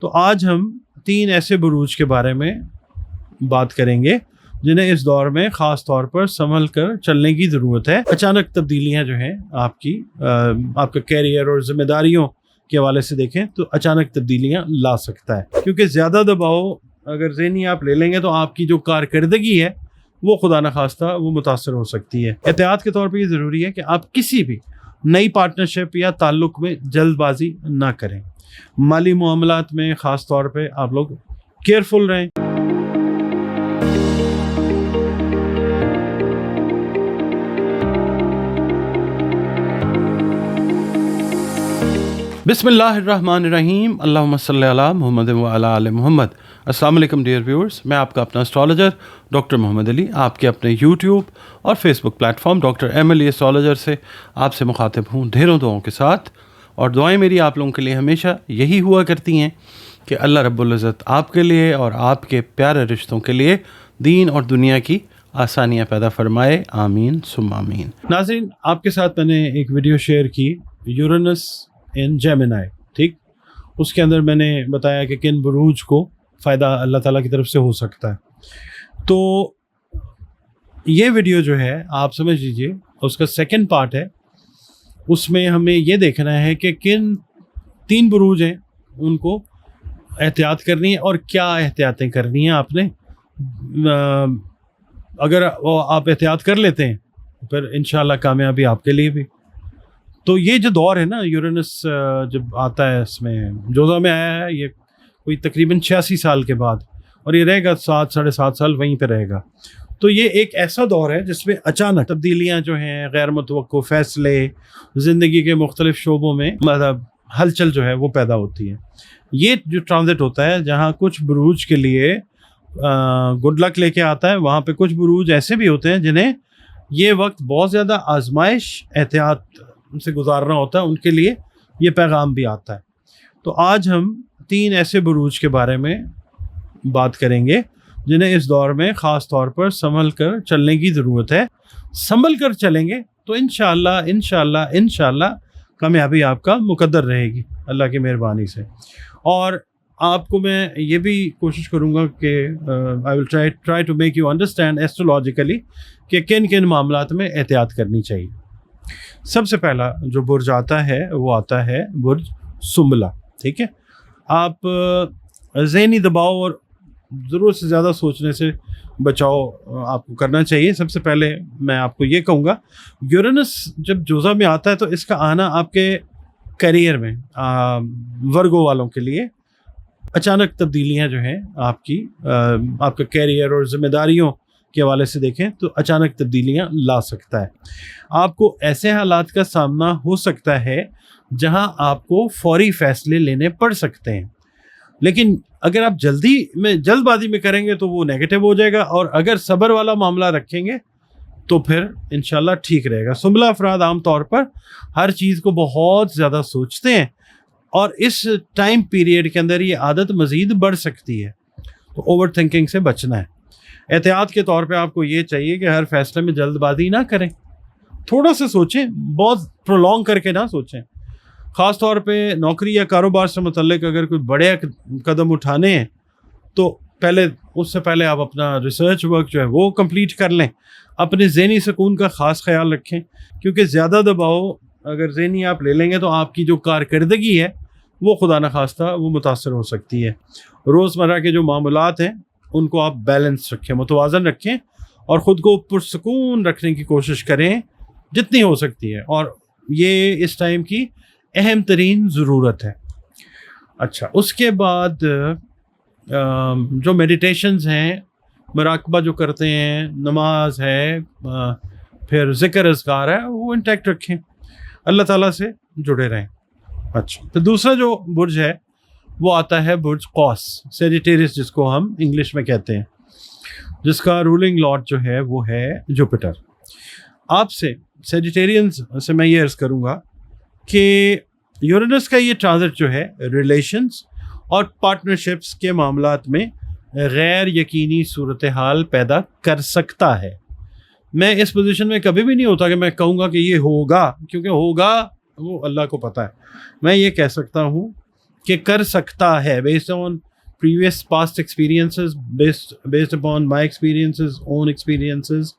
تو آج ہم 3 ایسے بروج کے بارے میں بات کریں گے جنہیں اس دور میں خاص طور پر سنبھل کر چلنے کی ضرورت ہے۔ اچانک تبدیلیاں جو ہیں آپ کا کیریئر اور ذمہ داریوں کے حوالے سے دیکھیں تو اچانک تبدیلیاں لا سکتا ہے، کیونکہ زیادہ دباؤ اگر ذہنی آپ لے لیں گے تو آپ کی جو کارکردگی ہے وہ خدا نخواستہ وہ متاثر ہو سکتی ہے۔ احتیاط کے طور پہ یہ ضروری ہے کہ آپ کسی بھی نئی پارٹنرشپ یا تعلق میں جلد بازی نہ کریں۔ مالی معاملات میں خاص طور پہ آپ لوگ کیئرفل رہیں۔ بسم اللہ الرحمن الرحیم، اللہم صلی علی محمد وعلی آل محمد۔ السلام علیکم ڈیئر ویورز، میں آپ کا اپنا اسٹرالوجر ڈاکٹر محمد علی آپ کے اپنے یوٹیوب اور فیس بک پلیٹ فارم ڈاکٹر ایم علی اسٹرالوجر سے آپ سے مخاطب ہوں ڈھیروں دعاؤں کے ساتھ، اور دعائیں میری آپ لوگوں کے لیے ہمیشہ یہی ہوا کرتی ہیں کہ اللہ رب العزت آپ کے لیے اور آپ کے پیارے رشتوں کے لیے دین اور دنیا کی آسانیاں پیدا فرمائے، آمین ثم آمین۔ ناظرین، آپ کے ساتھ میں نے ایک ویڈیو شیئر کی یورینس ان جیمنائی، ٹھیک، اس کے اندر میں نے بتایا کہ کن بروج کو فائدہ اللہ تعالیٰ کی طرف سے ہو سکتا ہے۔ تو یہ ویڈیو جو ہے آپ سمجھ لیجئے اس کا سیکنڈ پارٹ ہے، اس میں ہمیں یہ دیکھنا ہے کہ کن 3 بروج ہیں ان کو احتیاط کرنی ہے اور کیا احتیاطیں کرنی ہیں آپ نے۔ اگر آپ احتیاط کر لیتے ہیں پھر انشاءاللہ کامیابی آپ کے لیے بھی۔ تو یہ جو دور ہے نا، یورینس جب آتا ہے اس میں جوزہ میں آیا ہے، یہ کوئی تقریباً 86 سال کے بعد، اور یہ رہے گا 7 ساڑھے 7 سال وہیں پہ رہے گا۔ تو یہ ایک ایسا دور ہے جس میں اچانک تبدیلیاں جو ہیں، غیر متوقع فیصلے، زندگی کے مختلف شعبوں میں مطلب ہلچل جو ہے وہ پیدا ہوتی ہے۔ یہ جو ٹرانزٹ ہوتا ہے جہاں کچھ بروج کے لیے گڈ لک لے کے آتا ہے، وہاں پہ کچھ بروج ایسے بھی ہوتے ہیں جنہیں یہ وقت بہت زیادہ آزمائش احتیاط سے گزارنا ہوتا ہے، ان کے لیے یہ پیغام بھی آتا ہے۔ تو آج ہم 3 ایسے بروج کے بارے میں بات کریں گے جنہیں اس دور میں خاص طور پر سنبھل کر چلنے کی ضرورت ہے۔ سنبھل کر چلیں گے تو انشاءاللہ کامیابی آپ کا مقدر رہے گی اللہ کی مہربانی سے۔ اور آپ کو میں یہ بھی کوشش کروں گا کہ I will try to make you understand astrologically کہ کن کن معاملات میں احتیاط کرنی چاہیے۔ سب سے پہلا جو برج آتا ہے وہ آتا ہے برج سنبلہ، ٹھیک ہے۔ آپ ذہنی دباؤ اور ضرورت سے زیادہ سوچنے سے بچاؤ آپ کو کرنا چاہیے۔ سب سے پہلے میں آپ کو یہ کہوں گا، یورینس جب جوزہ میں آتا ہے تو اس کا آنا آپ کے کیریئر میں ورگو والوں کے لیے اچانک تبدیلیاں جو ہیں آپ کا کیریئر اور ذمہ داریوں کے حوالے سے دیکھیں تو اچانک تبدیلیاں لا سکتا ہے۔ آپ کو ایسے حالات کا سامنا ہو سکتا ہے جہاں آپ کو فوری فیصلے لینے پڑ سکتے ہیں، لیکن اگر آپ جلد بازی میں کریں گے تو وہ نیگیٹو ہو جائے گا، اور اگر صبر والا معاملہ رکھیں گے تو پھر انشاءاللہ ٹھیک رہے گا۔ سنبلہ افراد عام طور پر ہر چیز کو بہت زیادہ سوچتے ہیں، اور اس ٹائم پیریڈ کے اندر یہ عادت مزید بڑھ سکتی ہے، تو اوور تھنکنگ سے بچنا ہے۔ احتیاط کے طور پہ آپ کو یہ چاہیے کہ ہر فیصلے میں جلد بازی نہ کریں، تھوڑا سا سوچیں، بہت پرولونگ کر کے نہ سوچیں۔ خاص طور پہ نوکری یا کاروبار سے متعلق اگر کوئی بڑے قدم اٹھانے ہیں تو اس سے پہلے آپ اپنا ریسرچ ورک جو ہے وہ کمپلیٹ کر لیں۔ اپنے ذہنی سکون کا خاص خیال رکھیں، کیونکہ زیادہ دباؤ اگر ذہنی آپ لے لیں گے تو آپ کی جو کارکردگی ہے وہ خدا نخواستہ وہ متاثر ہو سکتی ہے۔ روزمرہ کے جو معاملات ہیں ان کو آپ بیلنس رکھیں، متوازن رکھیں، اور خود کو پرسکون رکھنے کی کوشش کریں جتنی ہو سکتی ہے، اور یہ اس ٹائم کی اہم ترین ضرورت ہے۔ اچھا، اس کے بعد جو میڈیٹیشنز ہیں، مراقبہ جو کرتے ہیں، نماز ہے، پھر ذکر اذکار ہے، وہ انٹیکٹ رکھیں، اللہ تعالیٰ سے جڑے رہیں۔ اچھا، تو دوسرا جو برج ہے وہ آتا ہے برج قوس، سیجیٹیریس جس کو ہم انگلش میں کہتے ہیں، جس کا رولنگ لارڈ جو ہے وہ ہے جوپیٹر۔ آپ سے سیجیٹیرینز سے میں یہ عرض کروں گا کہ یورینس کا یہ ٹرانزٹ جو ہے ریلیشنز اور پارٹنرشپس کے معاملات میں غیر یقینی صورتحال پیدا کر سکتا ہے۔ میں اس پوزیشن میں کبھی بھی نہیں ہوتا کہ میں کہوں گا کہ یہ ہوگا، کیونکہ ہوگا وہ اللہ کو پتہ ہے۔ میں یہ کہہ سکتا ہوں کہ کر سکتا ہے based on previous past experiences, based upon my experiences, own experiences,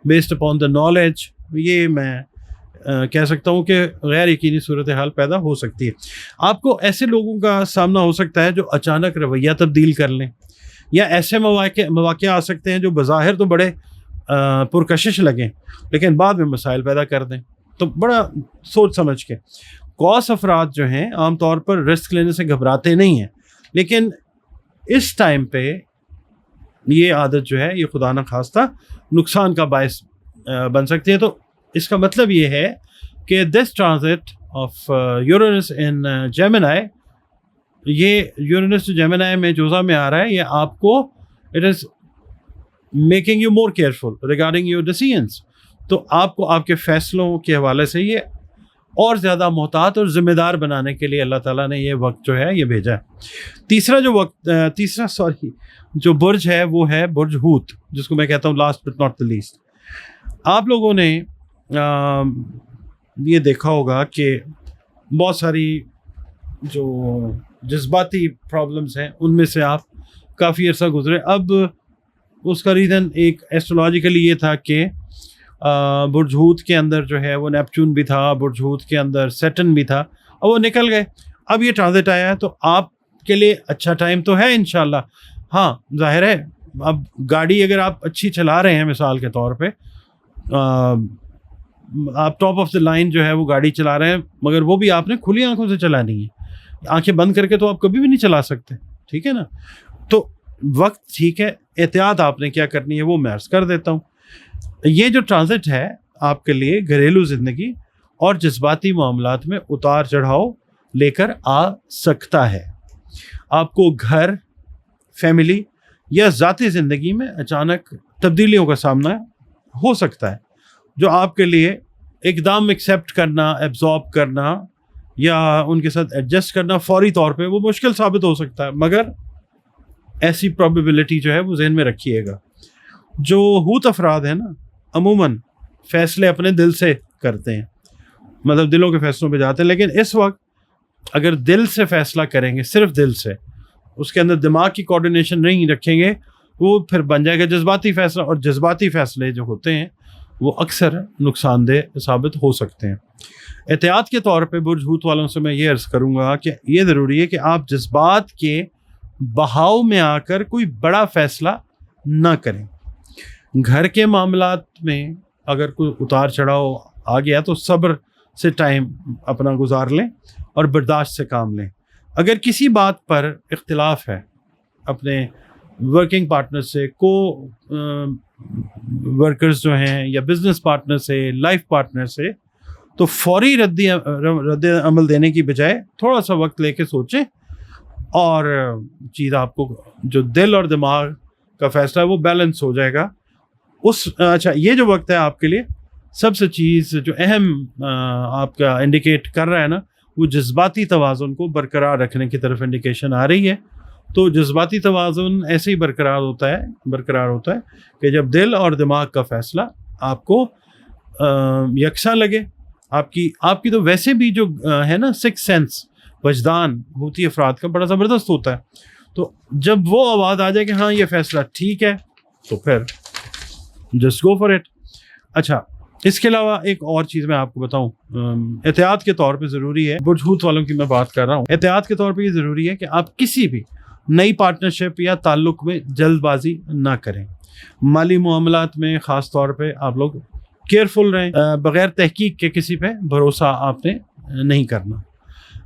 based upon the knowledge. یہ میں کہہ سکتا ہوں کہ غیر یقینی صورتحال پیدا ہو سکتی ہے. آپ کو ایسے لوگوں کا سامنا ہو سکتا ہے جو اچانک رویہ تبدیل کر لیں, یا ایسے مواقع آ سکتے ہیں جو بظاہر تو بڑے پرکشش لگیں لیکن بعد میں مسائل پیدا کر دیں. تو بڑا سوچ سمجھ کے. کوس افراد جو ہیں عام طور پر رسک لینے سے گھبراتے نہیں ہیں, لیکن اس ٹائم پہ یہ عادت جو ہے یہ خدا نخواستہ نقصان کا باعث بن سکتی ہے. تو اس کا مطلب یہ ہے کہ دس ٹرانزٹ آف یورینس ان جیمنائی, یہ یورینس جو جیمنائی میں جوزا میں آ رہا ہے, یہ آپ کو it is making you more careful regarding your decisions. تو آپ کو آپ کے فیصلوں کے حوالے سے یہ اور زیادہ محتاط اور ذمہ دار بنانے کے لیے اللہ تعالیٰ نے یہ وقت جو ہے یہ بھیجا ہے. جو برج ہے وہ ہے برج ہوت, جس کو میں کہتا ہوں last but not the least. آپ لوگوں نے یہ دیکھا ہوگا کہ بہت ساری جو جذباتی پرابلمس ہیں ان میں سے آپ کافی عرصہ گزرے. اب اس کا ریزن ایک ایسٹرولوجیکلی یہ تھا کہ برج ہوت کے اندر جو ہے وہ نیپچون بھی تھا, برج ہوت کے اندر سیٹن بھی تھا, اور وہ نکل گئے. اب یہ ٹرانزٹ آیا ہے تو آپ کے لیے اچھا ٹائم تو ہے انشاءاللہ. ہاں ظاہر ہے اب گاڑی اگر آپ اچھی چلا رہے ہیں, مثال کے طور پہ آپ ٹاپ آف دا لائن جو ہے وہ گاڑی چلا رہے ہیں, مگر وہ بھی آپ نے کھلی آنکھوں سے چلانی ہے. آنکھیں بند کر کے تو آپ کبھی بھی نہیں چلا سکتے, ٹھیک ہے نا. تو وقت ٹھیک ہے, احتیاط آپ نے کیا کرنی ہے وہ میں عرض کر دیتا ہوں. یہ جو ٹرانزٹ ہے آپ کے لیے گھریلو زندگی اور جذباتی معاملات میں اتار چڑھاؤ لے کر آ سکتا ہے. آپ کو گھر, فیملی یا ذاتی زندگی میں اچانک تبدیلیوں کا سامنا ہو سکتا ہے, جو آپ کے لیے اقدام ایکسیپٹ کرنا, ایبزارب کرنا یا ان کے ساتھ ایڈجسٹ کرنا فوری طور پہ وہ مشکل ثابت ہو سکتا ہے. مگر ایسی پرابیبلٹی جو ہے وہ ذہن میں رکھیے گا. جو ہوت افراد ہیں نا عموماً فیصلے اپنے دل سے کرتے ہیں, مطلب دلوں کے فیصلوں پہ جاتے ہیں. لیکن اس وقت اگر دل سے فیصلہ کریں گے, صرف دل سے, اس کے اندر دماغ کی کوآرڈینیشن نہیں رکھیں گے, وہ پھر بن جائے گا جذباتی فیصلہ. اور جذباتی فیصلے جو ہوتے ہیں وہ اکثر نقصان دہ ثابت ہو سکتے ہیں. احتیاط کے طور پہ برج ہوت والوں سے میں یہ عرض کروں گا کہ یہ ضروری ہے کہ آپ جذبات کے بہاؤ میں آ کر کوئی بڑا فیصلہ نہ کریں. گھر کے معاملات میں اگر کوئی اتار چڑھاؤ آ گیا تو صبر سے ٹائم اپنا گزار لیں اور برداشت سے کام لیں. اگر کسی بات پر اختلاف ہے اپنے ورکنگ پارٹنر سے, ورکرز جو ہیں یا بزنس پارٹنر سے, لائف پارٹنر سے, تو فوری رد عمل دینے کی بجائے تھوڑا سا وقت لے کے سوچیں, اور چیز آپ کو جو دل اور دماغ کا فیصلہ ہے وہ بیلنس ہو جائے گا. اچھا, یہ جو وقت ہے آپ کے لیے سب سے چیز جو اہم آپ کا انڈیکیٹ کر رہا ہے نا, وہ جذباتی توازن کو برقرار رکھنے کی طرف انڈیکیشن آ رہی ہے. تو جذباتی توازن ایسے ہی برقرار ہوتا ہے کہ جب دل اور دماغ کا فیصلہ آپ کو یکساں لگے. آپ کی تو ویسے بھی جو ہے نا سکس سینس, وجدان ہوتی افراد کا بڑا زبردست ہوتا ہے. تو جب وہ آواز آ جائے کہ ہاں یہ فیصلہ ٹھیک ہے, تو پھر جسٹ گو فار اٹ. اچھا, اس کے علاوہ ایک اور چیز میں آپ کو بتاؤں, احتیاط کے طور پہ ضروری ہے, برج ہوت والوں کی میں بات کر رہا ہوں, احتیاط کے طور پہ یہ ضروری ہے کہ آپ کسی بھی نئی پارٹنرشپ یا تعلق میں جلد بازی نہ کریں. مالی معاملات میں خاص طور پہ آپ لوگ کیئرفل رہیں, بغیر تحقیق کے کسی پہ بھروسہ آپ نے نہیں کرنا.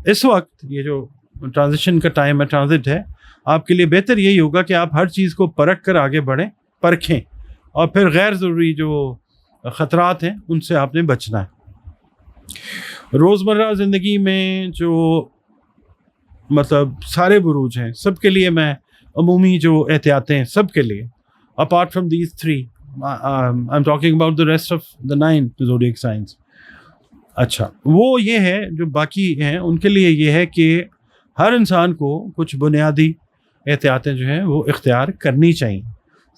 اس وقت یہ جو ٹرانزیشن کا ٹائم ہے, ٹرانزٹ ہے, آپ کے لیے بہتر یہی ہوگا کہ آپ ہر چیز کو پرکھ کر آگے بڑھیں, پرکھیں, اور پھر غیر ضروری جو خطرات ہیں ان سے آپ نے بچنا ہے. روزمرہ زندگی میں جو مطلب سارے بروج ہیں سب کے لیے میں عمومی جو احتیاطیں ہیں سب کے لیے, apart from these 3, I am talking about the rest of the 9 zodiac science. اچھا, وہ یہ ہے جو باقی ہیں ان کے لیے یہ ہے کہ ہر انسان کو کچھ بنیادی احتیاطیں جو ہیں وہ اختیار کرنی چاہیے.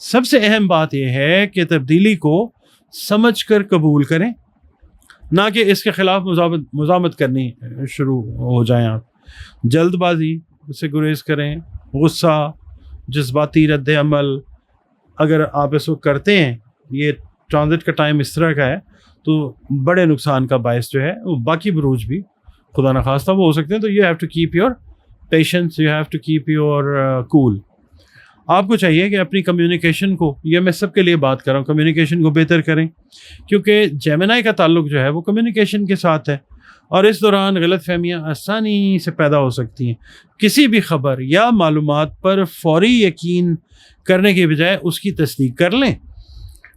سب سے اہم بات یہ ہے کہ تبدیلی کو سمجھ کر قبول کریں, نہ کہ اس کے خلاف مزاحمت کرنی شروع ہو جائیں آپ. جلد بازی سے گریز کریں. غصہ, جذباتی رد عمل اگر آپ اس کو کرتے ہیں, یہ ٹرانزٹ کا ٹائم اس طرح کا ہے, تو بڑے نقصان کا باعث جو ہے وہ باقی بروج بھی خدا نخواستہ وہ ہو سکتے ہیں. تو you have to keep your patience, you have to keep your cool. آپ کو چاہیے کہ اپنی کمیونیکیشن کو, یہ میں سب کے لیے بات کر رہا ہوں, کمیونیکیشن کو بہتر کریں, کیونکہ جیمنائی کا تعلق جو ہے وہ کمیونیکیشن کے ساتھ ہے, اور اس دوران غلط فہمیاں آسانی سے پیدا ہو سکتی ہیں. کسی بھی خبر یا معلومات پر فوری یقین کرنے کے بجائے اس کی تصدیق کر لیں,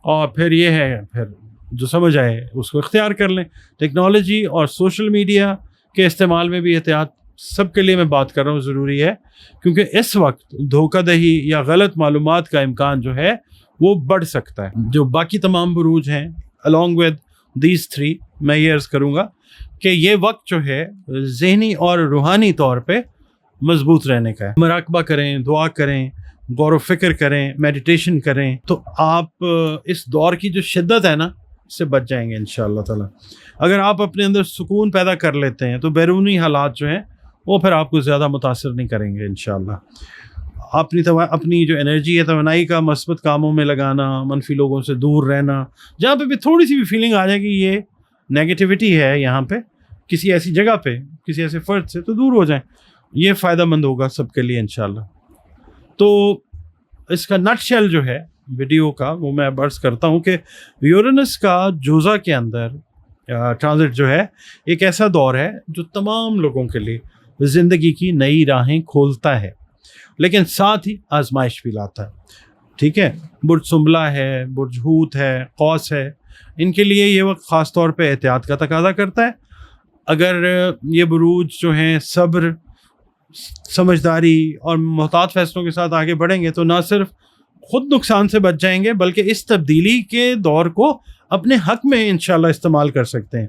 اور پھر یہ ہے پھر جو سمجھ آئے اس کو اختیار کر لیں. ٹیکنالوجی اور سوشل میڈیا کے استعمال میں بھی احتیاط سب کے لیے میں بات کر رہا ہوں ضروری ہے, کیونکہ اس وقت دھوکہ دہی یا غلط معلومات کا امکان جو ہے وہ بڑھ سکتا ہے. جو باقی تمام بروج ہیں along with these 3, میں یہ عرض کروں گا کہ یہ وقت جو ہے ذہنی اور روحانی طور پہ مضبوط رہنے کا ہے. مراقبہ کریں, دعا کریں, غور و فکر کریں, میڈیٹیشن کریں, تو آپ اس دور کی جو شدت ہے نا اس سے بچ جائیں گے انشاءاللہ تعالی. اگر آپ اپنے اندر سکون پیدا کر لیتے ہیں تو بیرونی حالات جو ہیں وہ پھر آپ کو زیادہ متاثر نہیں کریں گے انشاءاللہ. اپنی جو انرجی ہے توانائی کا مثبت کاموں میں لگانا, منفی لوگوں سے دور رہنا, جہاں پہ بھی تھوڑی سی بھی فیلنگ آ جائے گی یہ نیگیٹیوٹی ہے یہاں پہ کسی ایسی جگہ پہ, کسی ایسے فرد سے, تو دور ہو جائیں. یہ فائدہ مند ہوگا سب کے لیے انشاءاللہ. تو اس کا نٹ شیل جو ہے ویڈیو کا وہ میں عرض کرتا ہوں کہ یورینس کا جوزہ کے اندر ٹرانزٹ جو ہے ایک ایسا دور ہے جو تمام لوگوں کے لیے زندگی کی نئی راہیں کھولتا ہے, لیکن ساتھ ہی آزمائش بھی لاتا ہے. ٹھیک ہے, برج سنبلہ ہے, برج حوت ہے, قوس ہے, ان کے لیے یہ وقت خاص طور پہ احتیاط کا تقاضا کرتا ہے. اگر یہ بروج جو ہیں صبر, سمجھداری اور محتاط فیصلوں کے ساتھ آگے بڑھیں گے تو نہ صرف خود نقصان سے بچ جائیں گے بلکہ اس تبدیلی کے دور کو اپنے حق میں انشاءاللہ استعمال کر سکتے ہیں.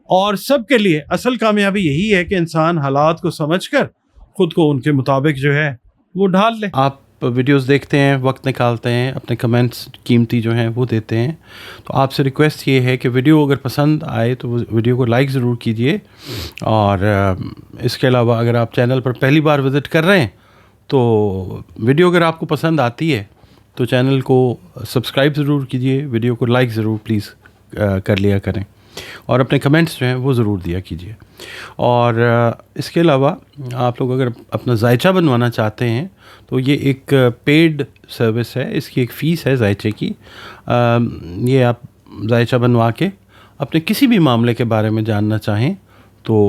اور سب کے لیے اصل کامیابی یہی ہے کہ انسان حالات کو سمجھ کر خود کو ان کے مطابق جو ہے وہ ڈھال لے. آپ ویڈیوز دیکھتے ہیں, وقت نکالتے ہیں, اپنے کمنٹس قیمتی جو ہیں وہ دیتے ہیں, تو آپ سے ریکویسٹ یہ ہے کہ ویڈیو اگر پسند آئے تو ویڈیو کو لائک ضرور کیجئے. اور اس کے علاوہ اگر آپ چینل پر پہلی بار وزٹ کر رہے ہیں تو ویڈیو اگر آپ کو پسند آتی ہے تو چینل کو سبسکرائب ضرور کیجئے, ویڈیو کو لائک ضرور پلیز کر لیا کریں, اور اپنے کمنٹس جو ہیں وہ ضرور دیا کیجئے. اور اس کے علاوہ آپ لوگ اگر اپنا ذائچہ بنوانا چاہتے ہیں تو یہ ایک پیڈ سروس ہے, اس کی ایک فیس ہے ذائچے کی. یہ آپ ذائچہ بنوا کے اپنے کسی بھی معاملے کے بارے میں جاننا چاہیں تو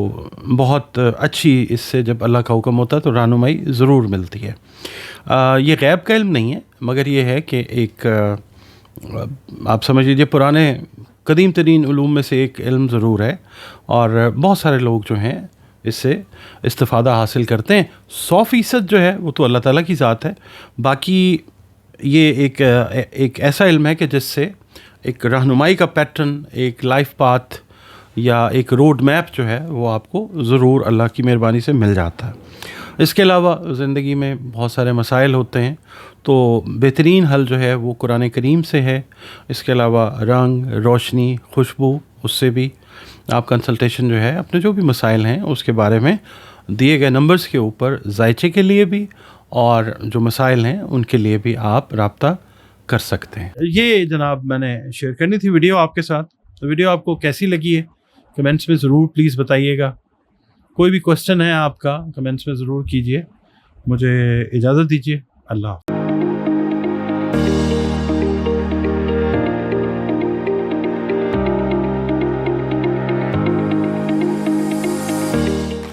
بہت اچھی, اس سے جب اللہ کا حکم ہوتا ہے تو رہنمائی ضرور ملتی ہے. یہ غیب کا علم نہیں ہے, مگر یہ ہے کہ ایک آپ سمجھ لیجیے پرانے قدیم ترین علوم میں سے ایک علم ضرور ہے, اور بہت سارے لوگ جو ہیں اس سے استفادہ حاصل کرتے ہیں. 100% جو ہے وہ تو اللہ تعالیٰ کی ذات ہے, باقی یہ ایک ایسا علم ہے کہ جس سے ایک رہنمائی کا پیٹرن, ایک لائف پاتھ یا ایک روڈ میپ جو ہے وہ آپ کو ضرور اللہ کی مہربانی سے مل جاتا ہے. اس کے علاوہ زندگی میں بہت سارے مسائل ہوتے ہیں, تو بہترین حل جو ہے وہ قرآن کریم سے ہے. اس کے علاوہ رنگ, روشنی, خوشبو, اس سے بھی آپ کنسلٹیشن جو ہے اپنے جو بھی مسائل ہیں اس کے بارے میں دیے گئے نمبرز کے اوپر ذائچے کے لیے بھی اور جو مسائل ہیں ان کے لیے بھی آپ رابطہ کر سکتے ہیں. یہ جناب میں نے شیئر کرنی تھی ویڈیو آپ کے ساتھ. ویڈیو آپ کو کیسی لگی ہے کمنٹس میں ضرور پلیز بتائیے گا. کوئی بھی کوسچن ہے آپ کا کمنٹس میں ضرور کیجیے. مجھے اجازت دیجیے. اللہ حافظ.